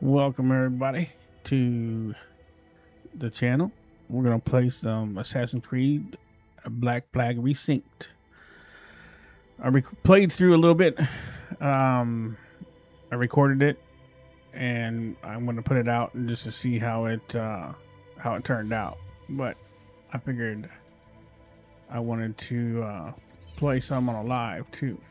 Welcome everybody to the channel. We're gonna play some Assassin's Creed Black Flag Resynced. I played through a little bit. I recorded it, and I'm gonna put it out just to see how it turned out. But I figured I wanted to play some on a live too.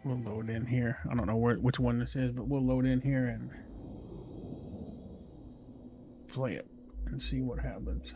We'll load in here. I don't know which one this is, but we'll load in here and play it and see what happens.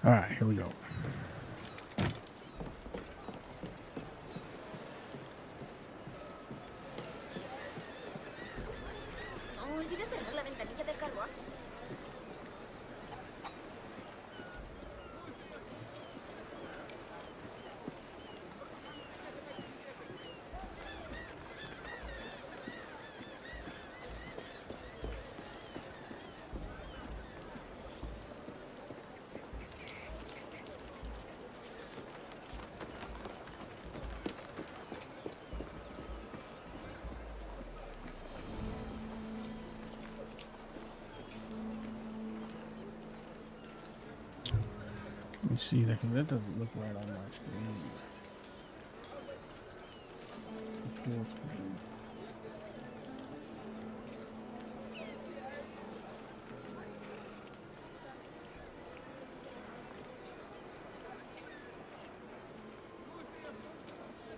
All right, here we go. No olvides cerrar la ventanilla del carruaje. Let me see that, because that doesn't look right on my screen. Full screen.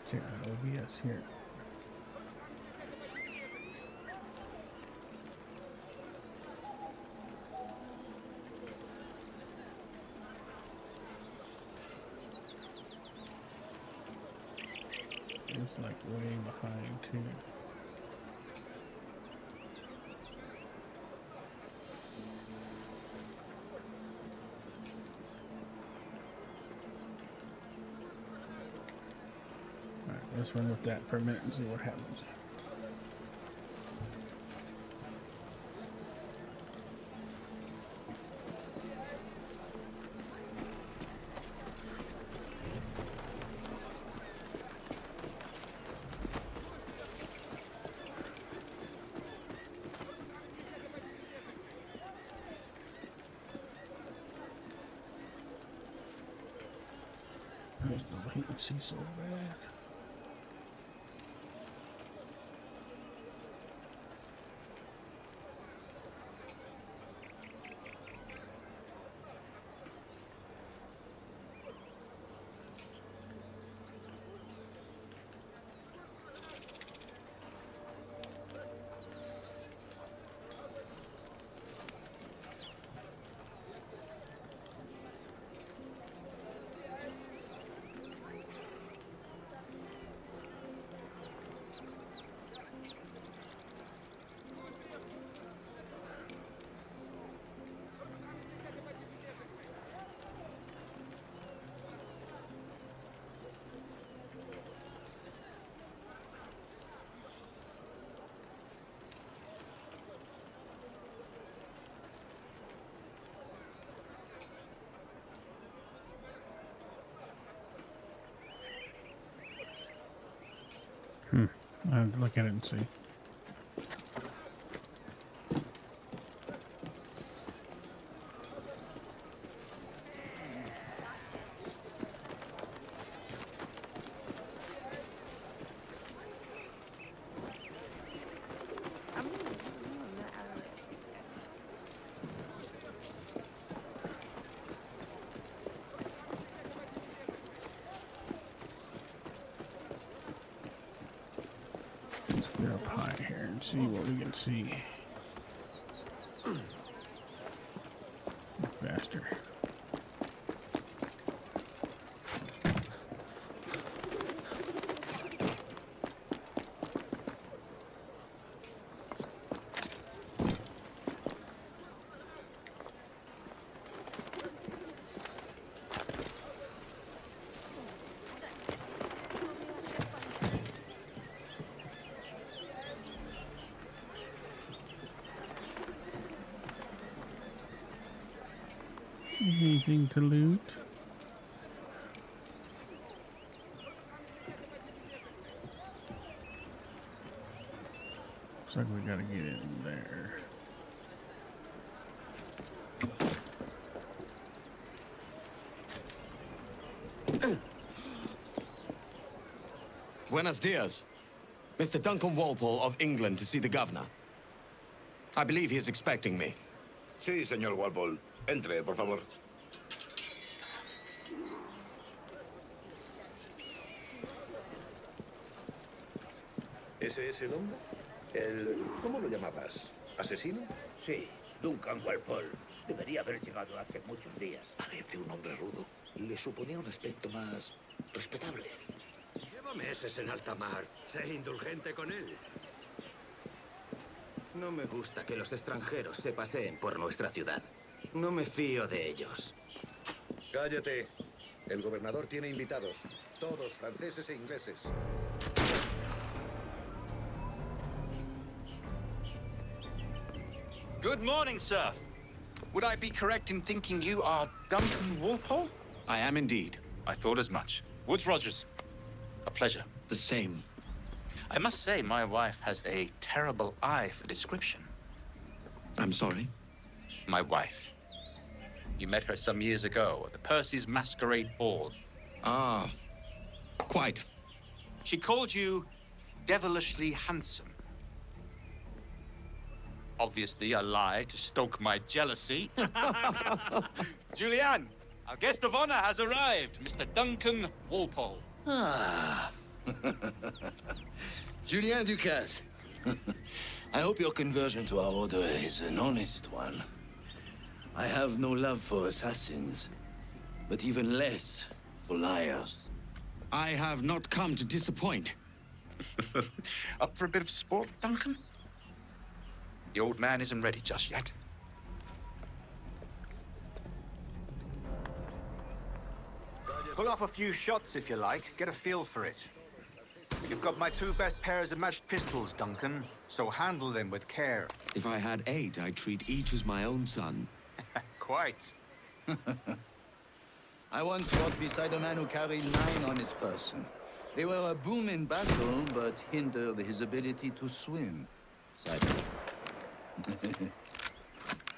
Check out OBS here. It's like way behind too. Alright, let's run with that for a minute and see what happens. There's the latency so bad. I have to look at it and see. Let's see what we can see. Faster. Anything to loot? Looks like we gotta get in there. Buenos dias. Mr. Duncan Walpole of England to see the governor. I believe he is expecting me. Sí, señor Walpole. Entre, por favor. ¿Ese es el hombre? ¿Cómo lo llamabas? ¿Asesino? Sí, Duncan Walpole. Debería haber llegado hace muchos días. Parece un hombre rudo. Le suponía un aspecto más respetable. Lleva meses en alta mar. Sé indulgente con él. No me gusta que los extranjeros se paseen por nuestra ciudad. No me fío de ellos. Cállate. El gobernador tiene invitados. Todos franceses e ingleses. Good morning, sir. Would I be correct in thinking you are Duncan Walpole? I am indeed. I thought as much. Woods Rogers. A pleasure. The same. I must say, my wife has a terrible eye for description. I'm sorry. My wife. You met her some years ago at the Percy's Masquerade Ball. Ah, quite. She called you devilishly handsome. Obviously a lie to stoke my jealousy. Julianne, our guest of honor has arrived, Mr. Duncan Walpole. Ah. Julien Ducasse. I hope your conversion to our order is an honest one. I have no love for assassins, but even less for liars. I have not come to disappoint. Up for a bit of sport, Duncan? The old man isn't ready just yet. Pull off a few shots if you like. Get a feel for it. You've got my two best pairs of matched pistols, Duncan, so handle them with care. If I had 8, I'd treat each as my own son. Quite. I once fought beside a man who carried 9 on his person. They were a boom in battle, but hindered his ability to swim. Sadly.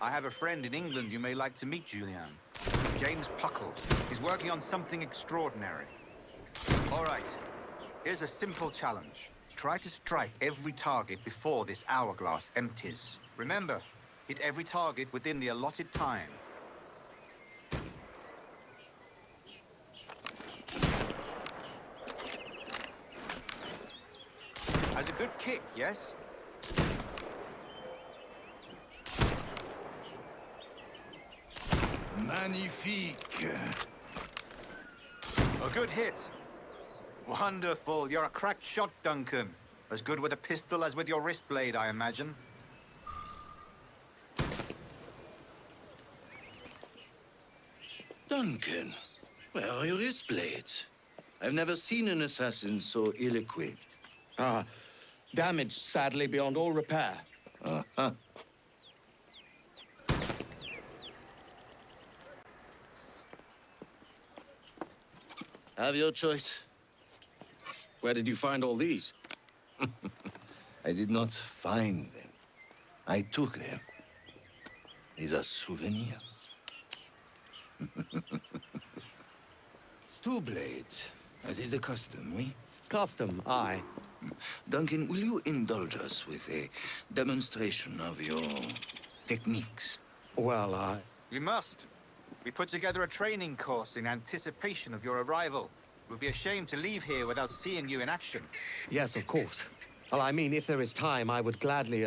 I have a friend in England you may like to meet, Julianne. James Puckle. He's working on something extraordinary. All right. Here's a simple challenge. Try to strike every target before this hourglass empties. Remember, hit every target within the allotted time. Has a good kick, yes? Magnifique. A good hit. Wonderful. You're a cracked shot, Duncan. As good with a pistol as with your wrist blade, I imagine. Duncan, where are your wrist blades? I've never seen an assassin so ill-equipped. Ah, damaged sadly beyond all repair. Uh-huh. Have your choice. Where did you find all these? I did not find them. I took them. These are souvenirs. 2 blades, as is the custom, oui? Custom, aye. Duncan, will you indulge us with a demonstration of your techniques? Well, We must. We put together a training course in anticipation of your arrival. We'd be ashamed to leave here without seeing you in action. yes, of course. Well, I mean, if there is time, I would gladly,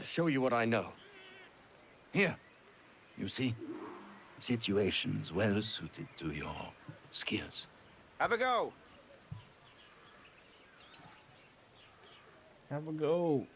show you what I know. Here, you see? Situations well suited to your skills. Have a go. Have a go.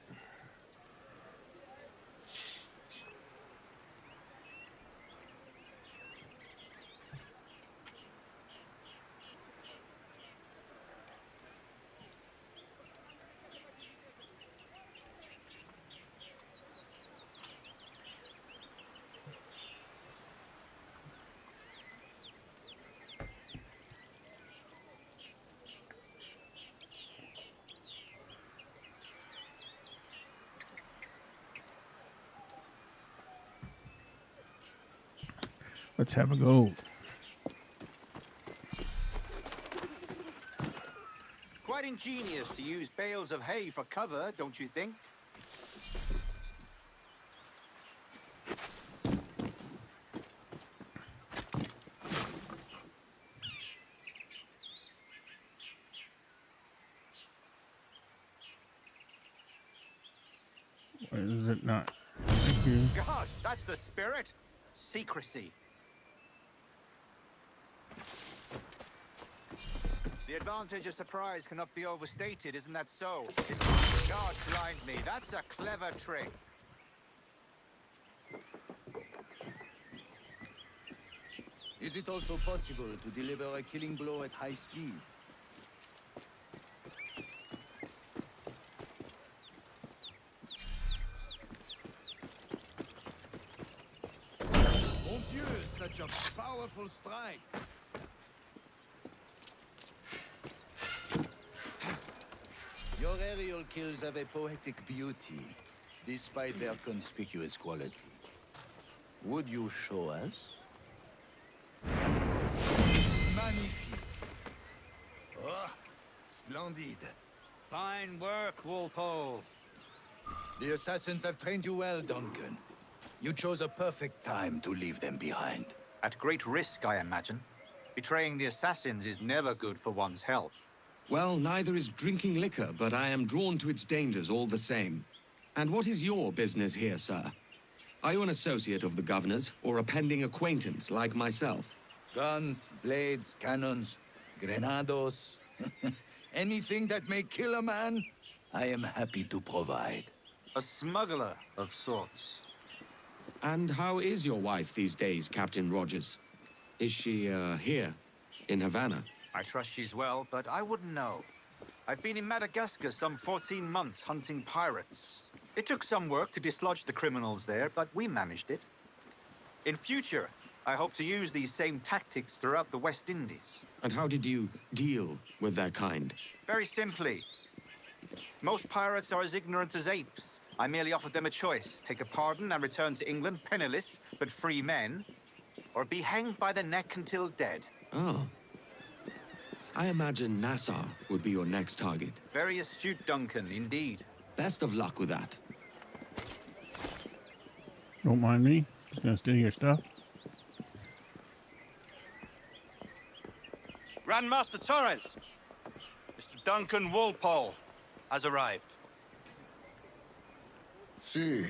Let's have a go. Quite ingenious to use bales of hay for cover, don't you think? Or is it not? Thank you. Gosh, that's the spirit. Secrecy. The advantage of surprise cannot be overstated, isn't that so? God blind me, that's a clever trick. Is it also possible to deliver a killing blow at high speed? Mon Dieu, such a powerful strike. Your aerial kills have a poetic beauty, despite their conspicuous quality. Would you show us? Magnifique. Oh, splendid. Fine work, Walpole. The assassins have trained you well, Duncan. You chose a perfect time to leave them behind. At great risk, I imagine. Betraying the assassins is never good for one's health. Well, neither is drinking liquor, but I am drawn to its dangers all the same. And what is your business here, sir? Are you an associate of the governor's, or a pending acquaintance like myself? Guns, blades, cannons, grenados, anything that may kill a man, I am happy to provide. A smuggler of sorts. And how is your wife these days, Captain Rogers? Is she, here, in Havana? I trust she's well, but I wouldn't know. I've been in Madagascar some 14 months hunting pirates. It took some work to dislodge the criminals there, but we managed it. In future, I hope to use these same tactics throughout the West Indies. And how did you deal with their kind? Very simply. Most pirates are as ignorant as apes. I merely offered them a choice. Take a pardon and return to England penniless, but free men, or be hanged by the neck until dead. Oh. I imagine Nassau would be your next target. Very astute, Duncan, indeed. Best of luck with that. Don't mind me. Just gonna steal your stuff. Grandmaster Torres! Mr. Duncan Walpole has arrived. See.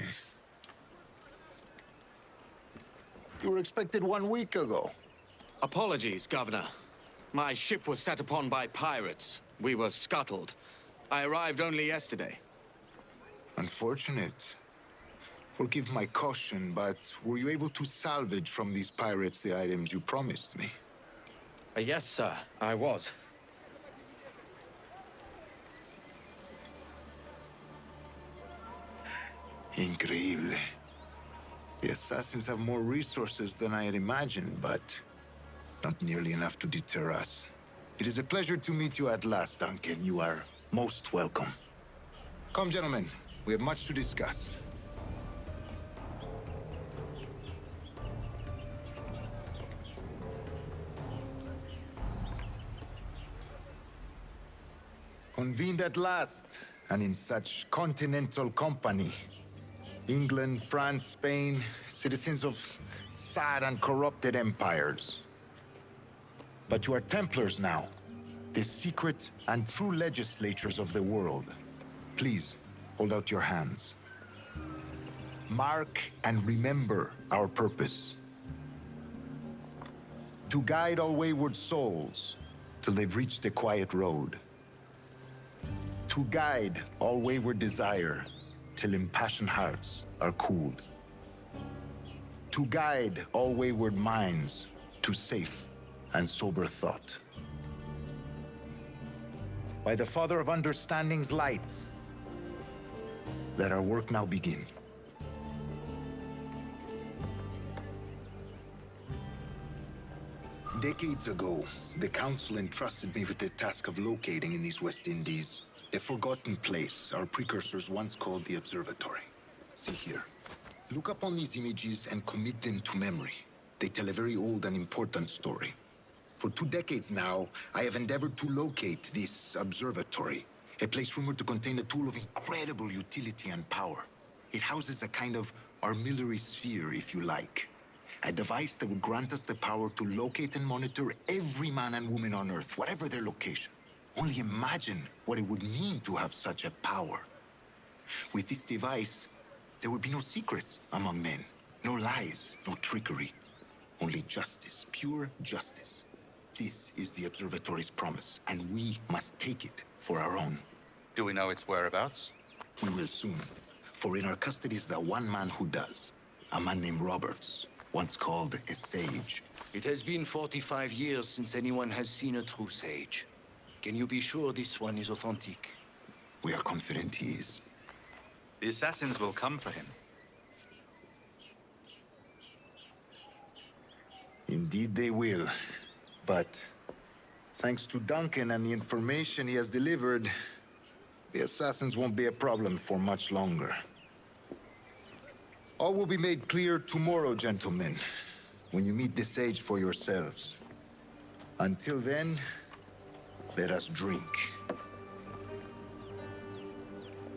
You were expected 1 week ago. Apologies, Governor. My ship was set upon by pirates. We were scuttled. I arrived only yesterday. Unfortunate. Forgive my caution, but were you able to salvage from these pirates the items you promised me? Yes, sir, I was. Increíble. The assassins have more resources than I had imagined, but not nearly enough to deter us. It is a pleasure to meet you at last, Duncan. You are most welcome. Come, gentlemen. We have much to discuss. Convened at last, and in such continental company. England, France, Spain, citizens of sad and corrupted empires. But you are Templars now, the secret and true legislatures of the world. Please, hold out your hands. Mark and remember our purpose. To guide all wayward souls till they've reached a quiet road. To guide all wayward desire till impassioned hearts are cooled. To guide all wayward minds to safe and sober thought. By the Father of Understanding's light, let our work now begin. Decades ago, the Council entrusted me with the task of locating in these West Indies a forgotten place our precursors once called the Observatory. See here. Look upon these images and commit them to memory. They tell a very old and important story. For 2 decades now, I have endeavored to locate this observatory, a place rumored to contain a tool of incredible utility and power. It houses a kind of armillary sphere, if you like. A device that would grant us the power to locate and monitor every man and woman on Earth, whatever their location. Only imagine what it would mean to have such a power. With this device, there would be no secrets among men, no lies, no trickery. Only justice, pure justice. This is the Observatory's promise, and we must take it for our own. Do we know its whereabouts? We will soon, for in our custody is the one man who does. A man named Roberts, once called a sage. It has been 45 years since anyone has seen a true sage. Can you be sure this one is authentic? We are confident he is. The assassins will come for him. Indeed they will. But thanks to Duncan and the information he has delivered, the assassins won't be a problem for much longer. All will be made clear tomorrow, gentlemen, when you meet the sage for yourselves. Until then, let us drink.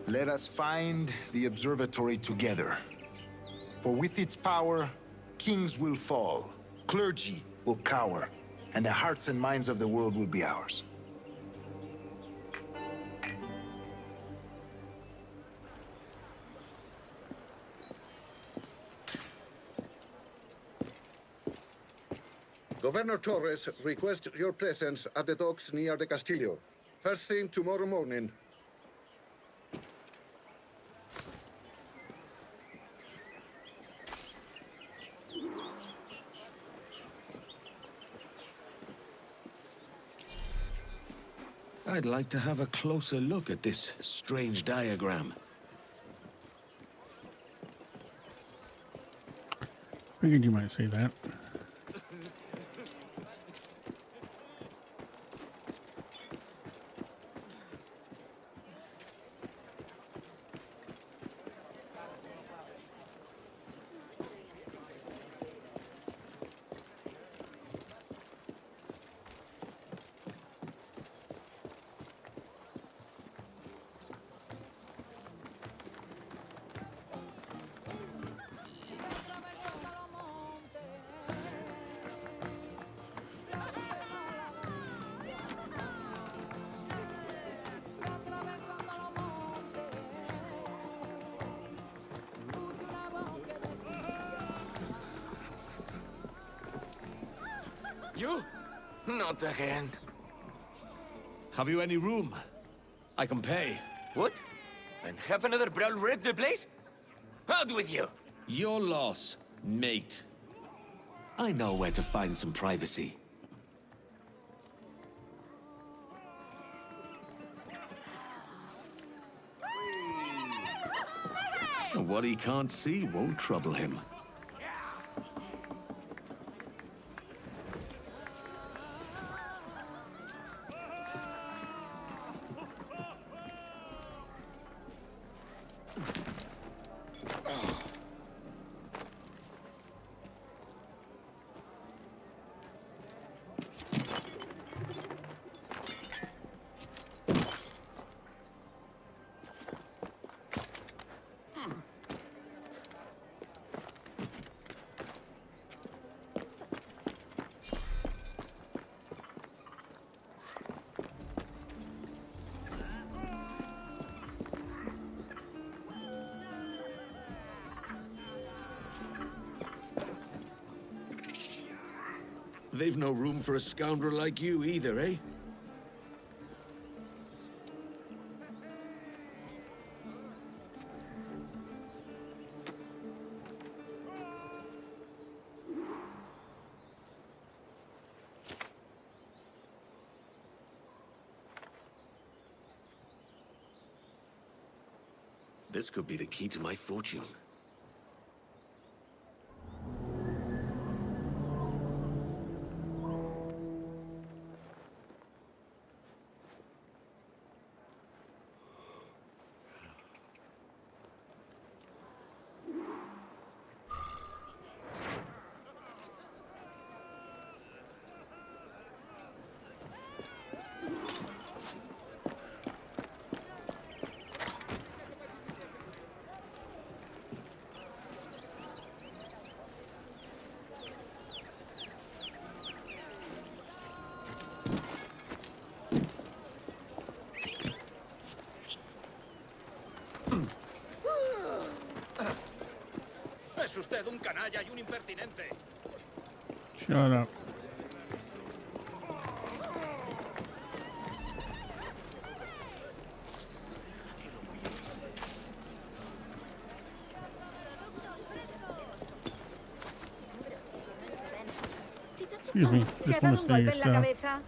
Let us find the observatory together. For with its power, kings will fall, clergy will cower, and the hearts and minds of the world will be ours. Governor Torres requests your presence at the docks near the Castillo. First thing tomorrow morning. I'd like to have a closer look at this strange diagram. Figured you might say that. You? Not again. Have you any room? I can pay. What? And have another brawl wreck the place? Out with you! Your loss, mate. I know where to find some privacy. What he can't see won't trouble him. They've no room for a scoundrel like you either, eh? This could be the key to my fortune. Es usted un canalla y un impertinente. Shut up. Excuse me. ¿Se Just ha want dado to un stay your golpe en la stuff. cabeza?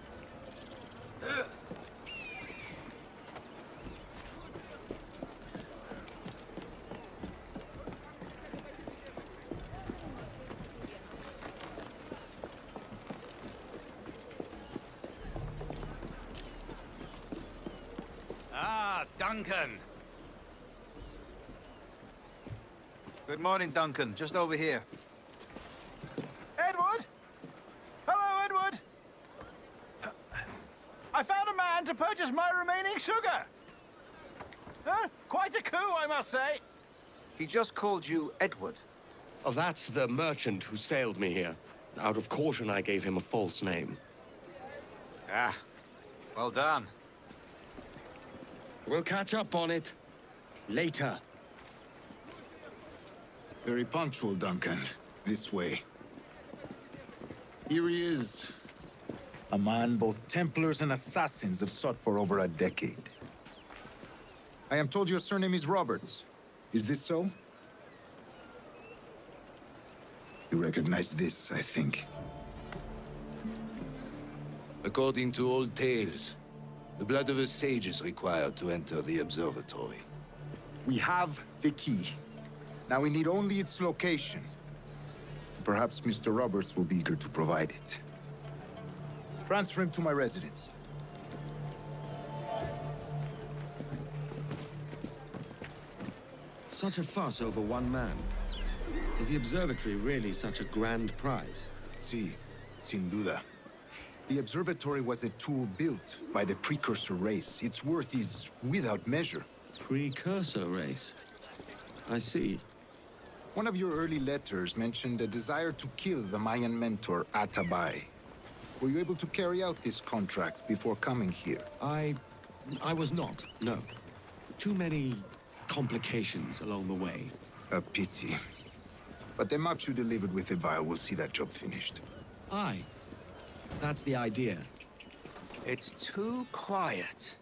Ah, Duncan. Good morning, Duncan. Just over here. Edward? Hello, Edward. I found a man to purchase my remaining sugar. Huh? Quite a coup, I must say. He just called you Edward. Oh, that's the merchant who sailed me here. Out of caution, I gave him a false name. Ah, well done. We'll catch up on it later. Very punctual, Duncan. This way. Here he is. A man both Templars and assassins have sought for over a decade. I am told your surname is Roberts. Is this so? You recognize this, I think. According to old tales, the blood of a sage is required to enter the observatory. We have the key. Now we need only its location. Perhaps Mr. Roberts will be eager to provide it. Transfer him to my residence. Such a fuss over one man. Is the observatory really such a grand prize? Sí, sin duda. The observatory was a tool built by the precursor race. Its worth is without measure. Precursor race? I see. One of your early letters mentioned a desire to kill the Mayan mentor, Atabay. Were you able to carry out this contract before coming here? I was not, no. Too many complications along the way. A pity. But the maps you delivered with the vial will see that job finished. Aye. That's the idea. It's too quiet.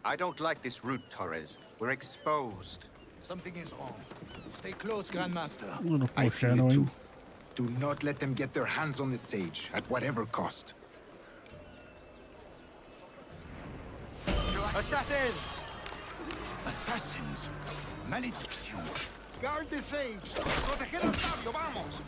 I don't like this route, Torres. We're exposed. Something is wrong. Stay close, Grandmaster. A little I feel it foreshadowing. too. Do not let them get their hands on the sage, at whatever cost. Assassins! Assassins? Malédiction. Guard the sage. Proteger al sabio, vamos.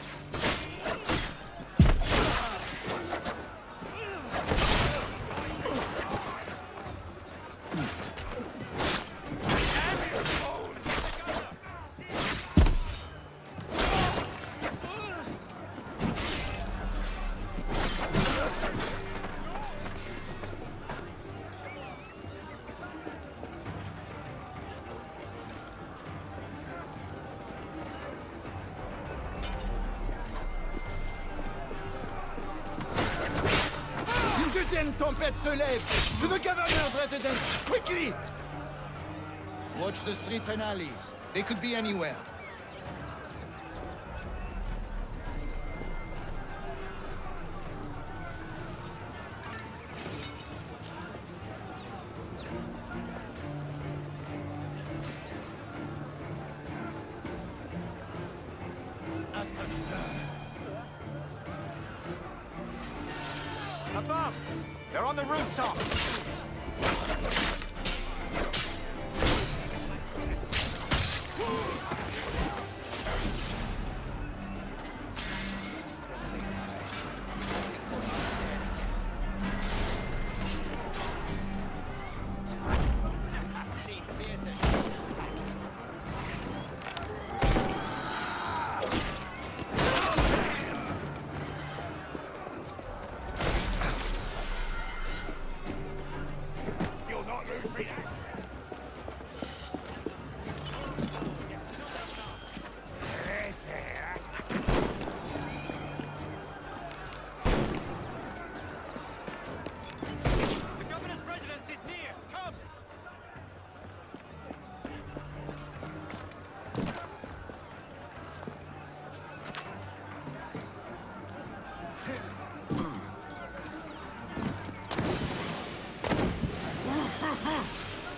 Deuxième tempête se lève! To the governor's residence! Quickly! Watch the streets and alleys. They could be anywhere. Above! They're on the rooftop!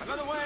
Another way!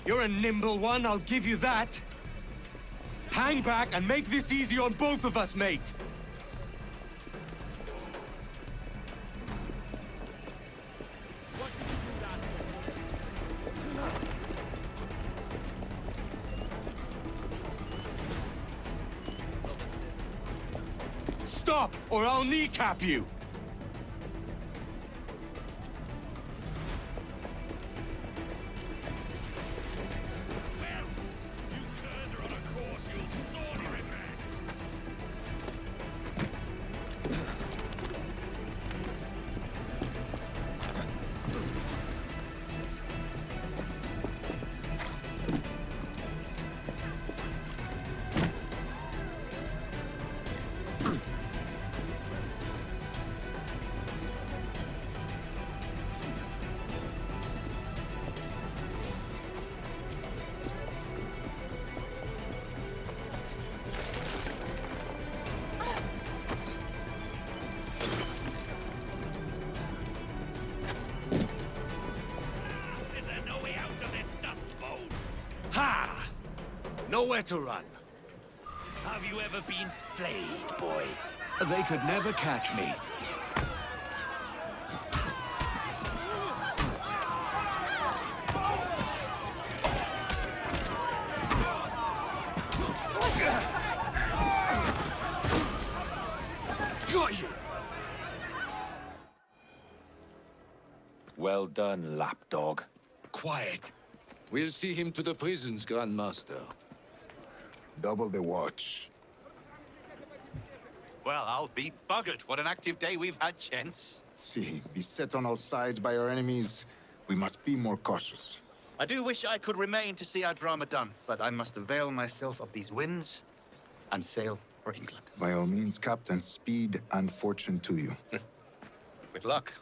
You're a nimble one, I'll give you that. Hang back and make this easy on both of us, mate. Stop, or I'll kneecap you. Nowhere to run. Have you ever been flayed, boy? They could never catch me. Got you! Well done, lapdog. Quiet. We'll see him to the prisons, Grandmaster. Double the watch. Well, I'll be buggered. What an active day we've had, gents. See, beset on all sides by our enemies, we must be more cautious. I do wish I could remain to see our drama done, but I must avail myself of these winds and sail for England. By all means, Captain, speed and fortune to you. With luck,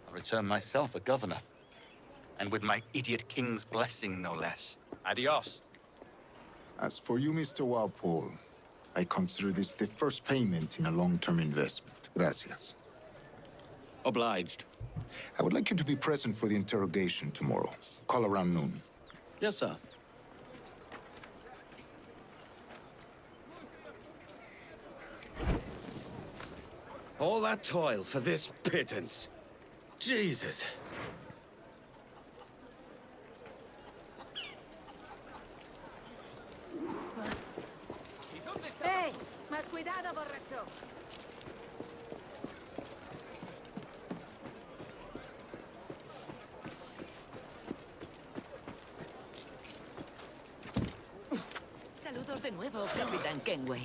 I'll return myself a governor. And with my idiot king's blessing, no less. Adios. As for you, Mr. Walpole, I consider this the first payment in a long-term investment. Gracias. Obliged. I would like you to be present for the interrogation tomorrow. Call around noon. Yes, sir. All that toil for this pittance. Jesus. ¡Hey! ¡Más cuidado, borracho! Saludos de nuevo, Capitán Kenway.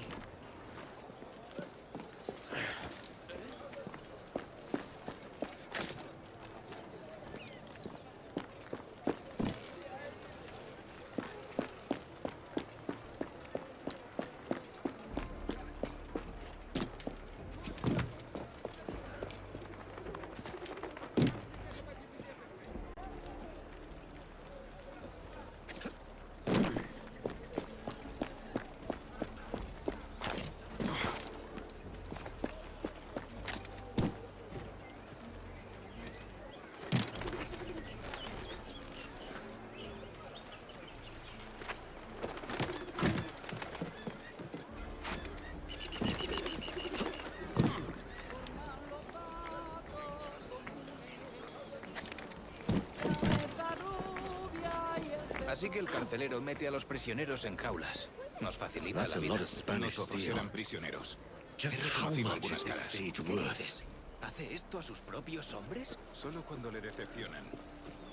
Así que el carcelero mete a los prisioneros en jaulas. Nos facilita la vida. Nosotros eran prisioneros. He reconocido algunas caras. ¿Qué dices? ¿Hace esto a sus propios hombres? Solo cuando le decepcionan.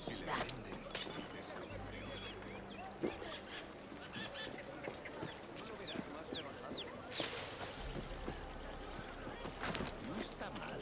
Si le venden... No está mal.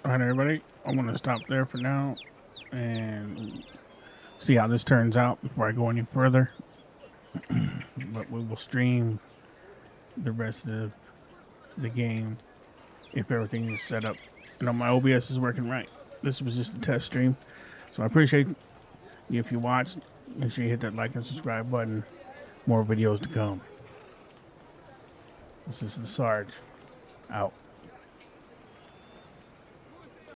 All right, everybody, I'm going to stop there for now and see how this turns out before I go any further. But we will stream the rest of the game if everything is set up. You know, my OBS is working right. This was just a test stream. So I appreciate you if you watched. Make sure you hit that like and subscribe button. More videos to come. This is the Sarge. Out.